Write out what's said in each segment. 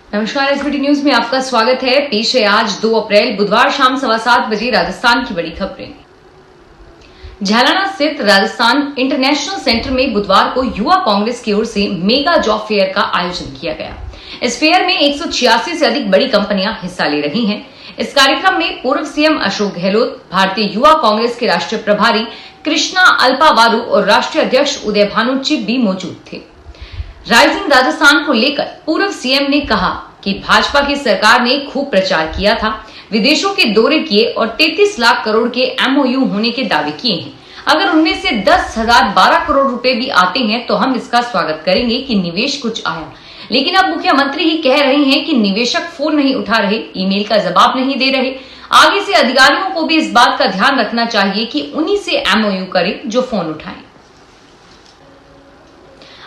नमस्कार, SBT news में आपका स्वागत है। पेश है आज 2 अप्रैल बुधवार शाम 7:15 बजे राजस्थान की बड़ी खबरें। झालाना स्थित राजस्थान इंटरनेशनल सेंटर में बुधवार को युवा कांग्रेस की ओर से मेगा जॉब फेयर का आयोजन किया गया। इस फेयर में 186 से अधिक बड़ी कंपनियां हिस्सा ले रही हैं। इस कार्यक्रम में पूर्व सीएम अशोक गहलोत, भारतीय युवा कांग्रेस के राष्ट्रीय प्रभारी कृष्णा अल्पावारू और राष्ट्रीय अध्यक्ष उदय भानुचिप भी मौजूद थे। राइजिंग राजस्थान को लेकर पूर्व सीएम ने कहा कि भाजपा की सरकार ने खूब प्रचार किया था, विदेशों के दौरे किए और 33 लाख करोड़ के एमओयू होने के दावे किए हैं। अगर उनमें से 10,012 करोड़ रुपए भी आते हैं तो हम इसका स्वागत करेंगे कि निवेश कुछ आया। लेकिन अब मुख्यमंत्री ही कह रहे हैं कि निवेशक फोन नहीं उठा रहे, ईमेल का जवाब नहीं दे रहे। आगे से अधिकारियों को भी इस बात का ध्यान रखना चाहिए कि उन्हीं से एमओयू करें जो फोन उठाएं।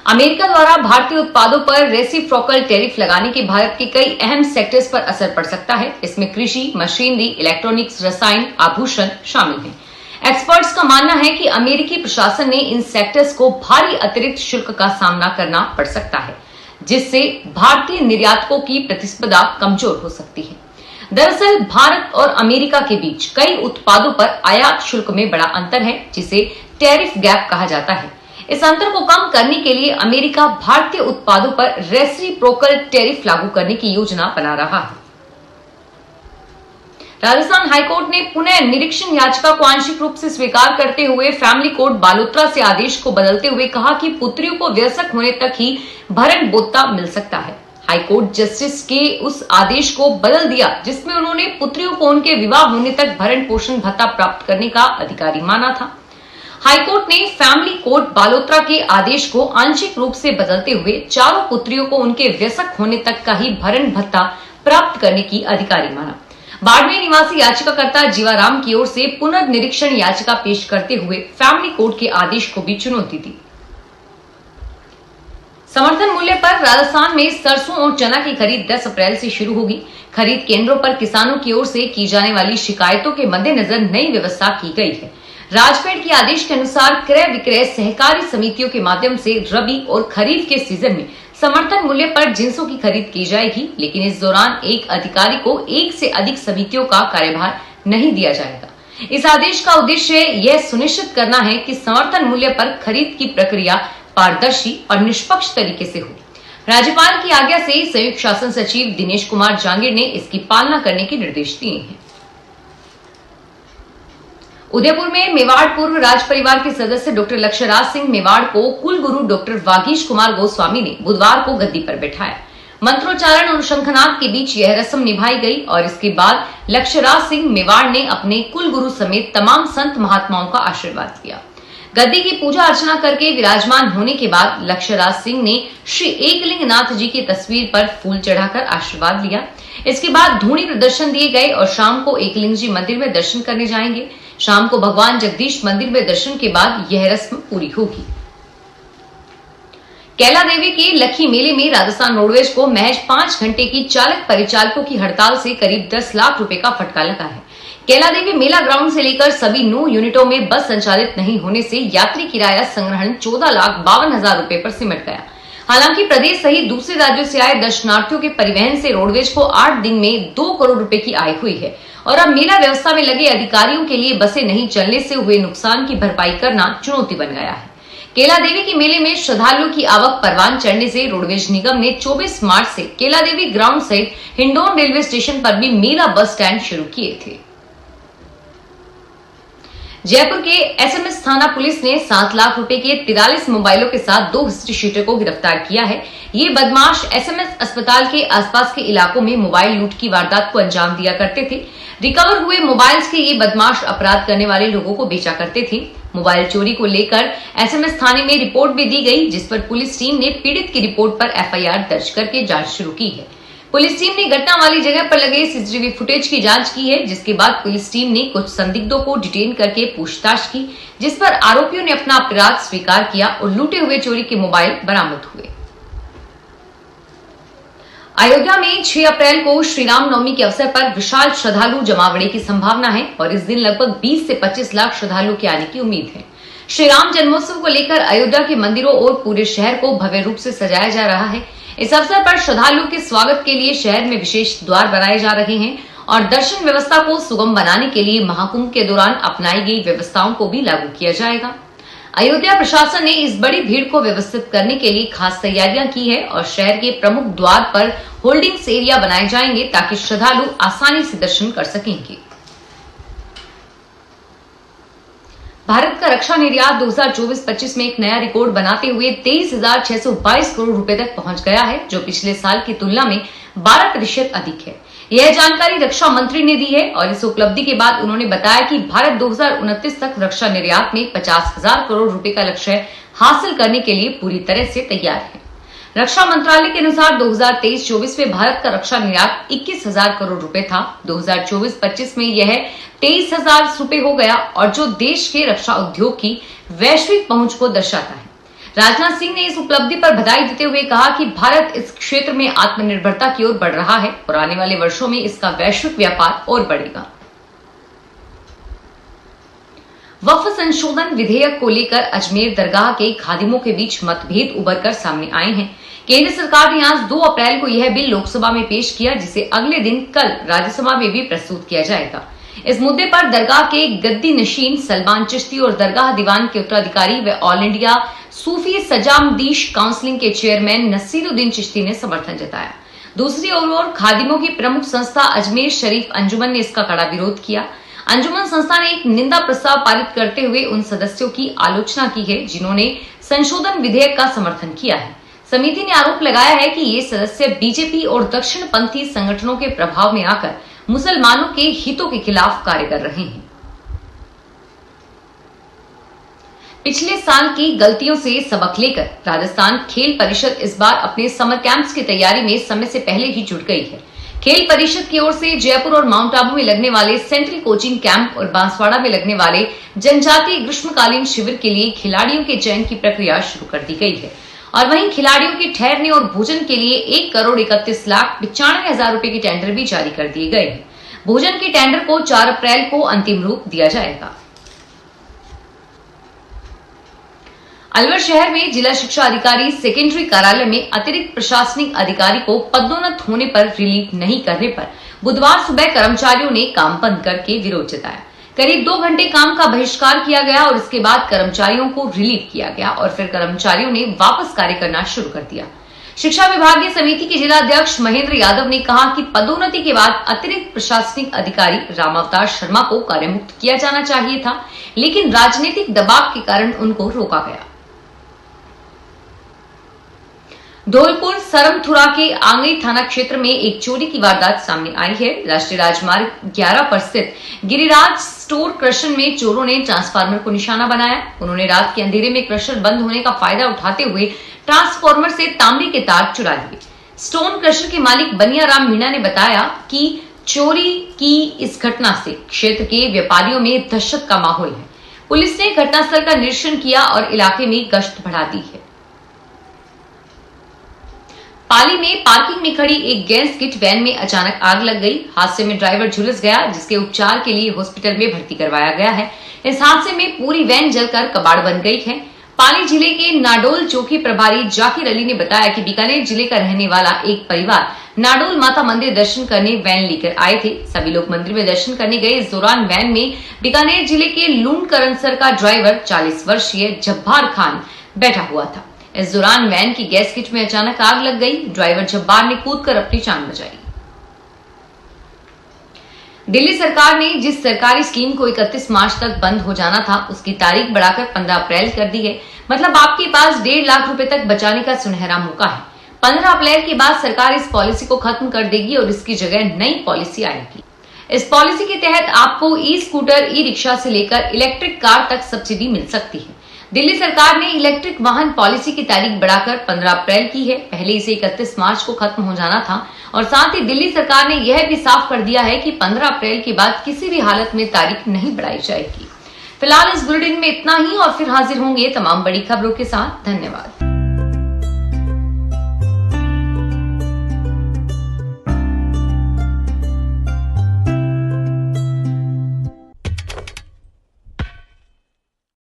अमेरिका द्वारा भारतीय उत्पादों पर रेसिप्रोकल टैरिफ लगाने के भारत के कई अहम सेक्टर्स पर असर पड़ सकता है। इसमें कृषि, मशीनरी, इलेक्ट्रॉनिक्स, रसायन, आभूषण शामिल हैं। एक्सपर्ट्स का मानना है कि अमेरिकी प्रशासन ने इन सेक्टर्स को भारी अतिरिक्त शुल्क का सामना करना पड़ सकता है, जिससे भारतीय निर्यातकों की प्रतिस्पर्धा कमजोर हो सकती है। दरअसल भारत और अमेरिका के बीच कई उत्पादों पर आयात शुल्क में बड़ा अंतर है, जिसे टैरिफ गैप कहा जाता है। इस अंतर को कम करने के लिए अमेरिका भारतीय उत्पादों पर रेसिप्रोकल टैरिफ लागू करने की योजना बना रहा है। राजस्थान हाईकोर्ट ने पुनः निरीक्षण याचिका को आंशिक रूप से स्वीकार करते हुए फैमिली कोर्ट बालोतरा से आदेश को बदलते हुए कहा कि पुत्रियों को वयस्क होने तक ही भरण भोत्ता मिल सकता है। हाईकोर्ट जस्टिस के उस आदेश को बदल दिया जिसमें उन्होंने पुत्रियों को उनके विवाह होने तक भरण पोषण भत्ता प्राप्त करने का अधिकारी माना था। हाईकोर्ट ने फैमिली कोर्ट बालोतरा के आदेश को आंशिक रूप से बदलते हुए चारों पुत्रियों को उनके वयस्क होने तक का ही भरण भत्ता प्राप्त करने की अधिकारी माना। बाड़मेर निवासी याचिकाकर्ता जीवाराम की ओर से पुनर्निरीक्षण याचिका पेश करते हुए फैमिली कोर्ट के आदेश को भी चुनौती दी। समर्थन मूल्य पर राजस्थान में सरसों और चना की खरीद 10 अप्रैल से शुरू होगी। खरीद केंद्रों पर किसानों की ओर से की जाने वाली शिकायतों के मद्देनजर नई व्यवस्था की गई है। राजफेड के आदेश के अनुसार क्रय विक्रय सहकारी समितियों के माध्यम से रबी और खरीफ के सीजन में समर्थन मूल्य पर जिंसों की खरीद की जाएगी, लेकिन इस दौरान एक अधिकारी को एक से अधिक समितियों का कार्यभार नहीं दिया जाएगा। इस आदेश का उद्देश्य यह सुनिश्चित करना है कि समर्थन मूल्य पर खरीद की प्रक्रिया पारदर्शी और निष्पक्ष तरीके से हो। राज्यपाल की आज्ञा से संयुक्त शासन सचिव दिनेश कुमार जांगिड़ ने इसकी पालना करने के निर्देश दिए हैं। उदयपुर में मेवाड़ पूर्व राज परिवार के सदस्य डॉक्टर लक्ष्यराज सिंह मेवाड़ को कुलगुरु डॉक्टर वागीश कुमार गोस्वामी ने बुधवार को गद्दी पर बैठाया। मंत्रोच्चारण और शंखनाद के बीच यह रस्म निभाई गई और इसके बाद लक्ष्यराज सिंह मेवाड़ ने अपने कुलगुरु समेत तमाम संत महात्माओं का आशीर्वाद लिया। गद्दी की पूजा अर्चना करके विराजमान होने के बाद लक्ष्यराज सिंह ने श्री एकलिंगनाथ जी की तस्वीर पर फूल चढ़ाकर आशीर्वाद लिया। इसके बाद धूनी प्रदर्शन दिए गए और शाम को एकलिंग जी मंदिर में दर्शन करने जाएंगे। शाम को भगवान जगदीश मंदिर में दर्शन के बाद यह रस्म पूरी होगी। कैला देवी के लखी मेले में राजस्थान रोडवेज को महज 5 घंटे की चालक परिचालकों की हड़ताल से करीब 10 लाख रुपए का फटका लगा है। कैला देवी मेला ग्राउंड से लेकर सभी 9 यूनिटों में बस संचालित नहीं होने से यात्री किराया संग्रहण 14,52,000 रुपए पर सिमट गया। हालांकि प्रदेश सहित दूसरे राज्यों से आए दर्शनार्थियों के परिवहन से रोडवेज को 8 दिन में 2 करोड़ रुपए की आय हुई है और अब मेला व्यवस्था में लगे अधिकारियों के लिए बसें नहीं चलने से हुए नुकसान की भरपाई करना चुनौती बन गया है। केला देवी के मेले में श्रद्धालुओं की आवक परवान चढ़ने से रोडवेज निगम ने 24 मार्च से केला देवी ग्राउंड सहित हिंडौन रेलवे स्टेशन पर भी मेला बस स्टैंड शुरू किए थे। जयपुर के एसएमएस थाना पुलिस ने 7 लाख रुपए के 43 मोबाइलों के साथ 2 हिस्ट्री शीटर को गिरफ्तार किया है। ये बदमाश एसएमएस अस्पताल के आसपास के इलाकों में मोबाइल लूट की वारदात को अंजाम दिया करते थे। रिकवर हुए मोबाइल्स के ये बदमाश अपराध करने वाले लोगों को बेचा करते थे। मोबाइल चोरी को लेकर एसएमएस थाने में रिपोर्ट भी दी गई, जिस पर पुलिस टीम ने पीड़ित की रिपोर्ट पर एफआईआर दर्ज करके जांच शुरू की है। पुलिस टीम ने घटना वाली जगह पर लगे सीसीटीवी फुटेज की जांच की है, जिसके बाद पुलिस टीम ने कुछ संदिग्धों को डिटेन करके पूछताछ की, जिस पर आरोपियों ने अपना अपराध स्वीकार किया और लूटे हुए चोरी के मोबाइल बरामद हुए। अयोध्या में 6 अप्रैल को श्री राम नवमी के अवसर पर विशाल श्रद्धालु जमावड़े की संभावना है और इस दिन लगभग 20 से 25 लाख श्रद्धालुओं के आने की उम्मीद है। श्री राम जन्मोत्सव को लेकर अयोध्या के मंदिरों और पूरे शहर को भव्य रूप से सजाया जा रहा है। इस अवसर पर श्रद्धालुओं के स्वागत के लिए शहर में विशेष द्वार बनाए जा रहे हैं और दर्शन व्यवस्था को सुगम बनाने के लिए महाकुंभ के दौरान अपनाई गई व्यवस्थाओं को भी लागू किया जाएगा। अयोध्या प्रशासन ने इस बड़ी भीड़ को व्यवस्थित करने के लिए खास तैयारियां की है और शहर के प्रमुख द्वार पर होल्डिंग्स एरिया बनाए जाएंगे ताकि श्रद्धालु आसानी से दर्शन कर सकेंगे। भारत का रक्षा निर्यात 2024-25 में एक नया रिकॉर्ड बनाते हुए 23,622 करोड़ रुपए तक पहुंच गया है, जो पिछले साल की तुलना में 12% अधिक है। यह जानकारी रक्षा मंत्री ने दी है और इस उपलब्धि के बाद उन्होंने बताया कि भारत 2029 तक रक्षा निर्यात में 50,000 करोड़ रुपए का लक्ष्य हासिल करने के लिए पूरी तरह से तैयार है। रक्षा मंत्रालय के अनुसार 2023-24 में भारत का रक्षा निर्यात 21,000 करोड़ रुपए था। 2024-25 में यह 23,000 रुपए हो गया और जो देश के रक्षा उद्योग की वैश्विक पहुंच को दर्शाता है। राजनाथ सिंह ने इस उपलब्धि पर बधाई देते हुए कहा कि भारत इस क्षेत्र में आत्मनिर्भरता की ओर बढ़ रहा है और आने वाले वर्षों में इसका वैश्विक व्यापार और बढ़ेगा। वक्फ संशोधन विधेयक को लेकर अजमेर दरगाह के खादिमों के बीच मतभेद उभर कर सामने आए हैं। केंद्र सरकार ने आज 2 अप्रैल को यह बिल लोकसभा में पेश किया, जिसे अगले दिन कल राज्यसभा में भी प्रस्तुत किया जाएगा। इस मुद्दे पर दरगाह के गद्दी नशीन सलमान चिश्ती और दरगाह दीवान के उत्तराधिकारी व ऑल इंडिया सूफी सजामदीश काउंसिलिंग के चेयरमैन नसीरुद्दीन चिश्ती ने समर्थन जताया। दूसरी ओर खादिमों की प्रमुख संस्था अजमेर शरीफ अंजुमन ने इसका कड़ा विरोध किया। अंजुमन संस्था ने एक निंदा प्रस्ताव पारित करते हुए उन सदस्यों की आलोचना की है जिन्होंने संशोधन विधेयक का समर्थन किया है। समिति ने आरोप लगाया है कि ये सदस्य बीजेपी और दक्षिणपंथी संगठनों के प्रभाव में आकर मुसलमानों के हितों के खिलाफ कार्य कर रहे हैं। पिछले साल की गलतियों से सबक लेकर राजस्थान खेल परिषद इस बार अपने समर कैंप्स की तैयारी में समय से पहले ही जुट गई है। खेल परिषद की ओर से जयपुर और माउंट आबू में लगने वाले सेंट्रल कोचिंग कैंप और बांसवाड़ा में लगने वाले जनजातीय ग्रीष्मकालीन शिविर के लिए खिलाड़ियों के चयन की प्रक्रिया शुरू कर दी गई है और वहीं खिलाड़ियों के ठहरने और भोजन के लिए 1,31,95,000 रुपए के टेंडर भी जारी कर दिए गए हैं। भोजन के टेंडर को 4 अप्रैल को अंतिम रूप दिया जाएगा। अलवर शहर में जिला शिक्षा अधिकारी सेकेंडरी कार्यालय में अतिरिक्त प्रशासनिक अधिकारी को पदोन्नत होने पर रिलीव नहीं करने पर बुधवार सुबह कर्मचारियों ने काम बंद करके विरोध जताया। करीब 2 घंटे काम का बहिष्कार किया गया और इसके बाद कर्मचारियों को रिलीव किया गया और फिर कर्मचारियों ने वापस कार्य करना शुरू कर दिया। शिक्षा विभागीय समिति के जिला अध्यक्ष महेंद्र यादव ने कहा कि पदोन्नति के बाद अतिरिक्त प्रशासनिक अधिकारी रामावतार शर्मा को कार्यमुक्त किया जाना चाहिए था, लेकिन राजनीतिक दबाव के कारण उनको रोका गया। धौलपुर सरमथुरा के आंगई थाना क्षेत्र में एक चोरी की वारदात सामने आई है। राष्ट्रीय राजमार्ग 11 पर स्थित गिरिराज स्टोर क्रशर में चोरों ने ट्रांसफार्मर को निशाना बनाया। उन्होंने रात के अंधेरे में क्रशर बंद होने का फायदा उठाते हुए ट्रांसफार्मर से तांबे के तार चुरा लिए। स्टोन क्रशर के मालिक बनियाराम मीणा ने बताया कि चोरी की इस घटना से क्षेत्र के व्यापारियों में दहशत का माहौल है। पुलिस ने घटनास्थल का निरीक्षण किया और इलाके में गश्त बढ़ा दी है। पाली में पार्किंग में खड़ी एक गैस किट वैन में अचानक आग लग गई। हादसे में ड्राइवर झुलस गया, जिसके उपचार के लिए हॉस्पिटल में भर्ती करवाया गया है। इस हादसे में पूरी वैन जलकर कबाड़ बन गई है। पाली जिले के नाडोल चौकी प्रभारी जाकिर अली ने बताया कि बीकानेर जिले का रहने वाला एक परिवार नाडोल माता मंदिर दर्शन करने वैन लेकर आए थे। सभी लोग मंदिर में दर्शन करने गए। इस दौरान वैन में बीकानेर जिले के लूण करनसर का ड्राइवर 40 वर्षीय जब्बार खान बैठा हुआ था। इस दौरान वैन की गैस किट में अचानक आग लग गई। ड्राइवर जब्बार ने कूदकर अपनी जान बचाई। दिल्ली सरकार ने जिस सरकारी स्कीम को 31 मार्च तक बंद हो जाना था, उसकी तारीख बढ़ाकर 15 अप्रैल कर दी है। मतलब आपके पास 1.5 लाख रुपए तक बचाने का सुनहरा मौका है। 15 अप्रैल के बाद सरकार इस पॉलिसी को खत्म कर देगी और इसकी जगह नई पॉलिसी आएगी। इस पॉलिसी के तहत आपको ई स्कूटर, ई रिक्शा से लेकर इलेक्ट्रिक कार तक सब्सिडी मिल सकती है। दिल्ली सरकार ने इलेक्ट्रिक वाहन पॉलिसी की तारीख बढ़ाकर 15 अप्रैल की है। पहले इसे 31 मार्च को खत्म हो जाना था और साथ ही दिल्ली सरकार ने यह भी साफ कर दिया है कि 15 अप्रैल के बाद किसी भी हालत में तारीख नहीं बढ़ाई जाएगी। फिलहाल इस बुलेटिन में इतना ही और फिर हाजिर होंगे तमाम बड़ी खबरों के साथ। धन्यवाद।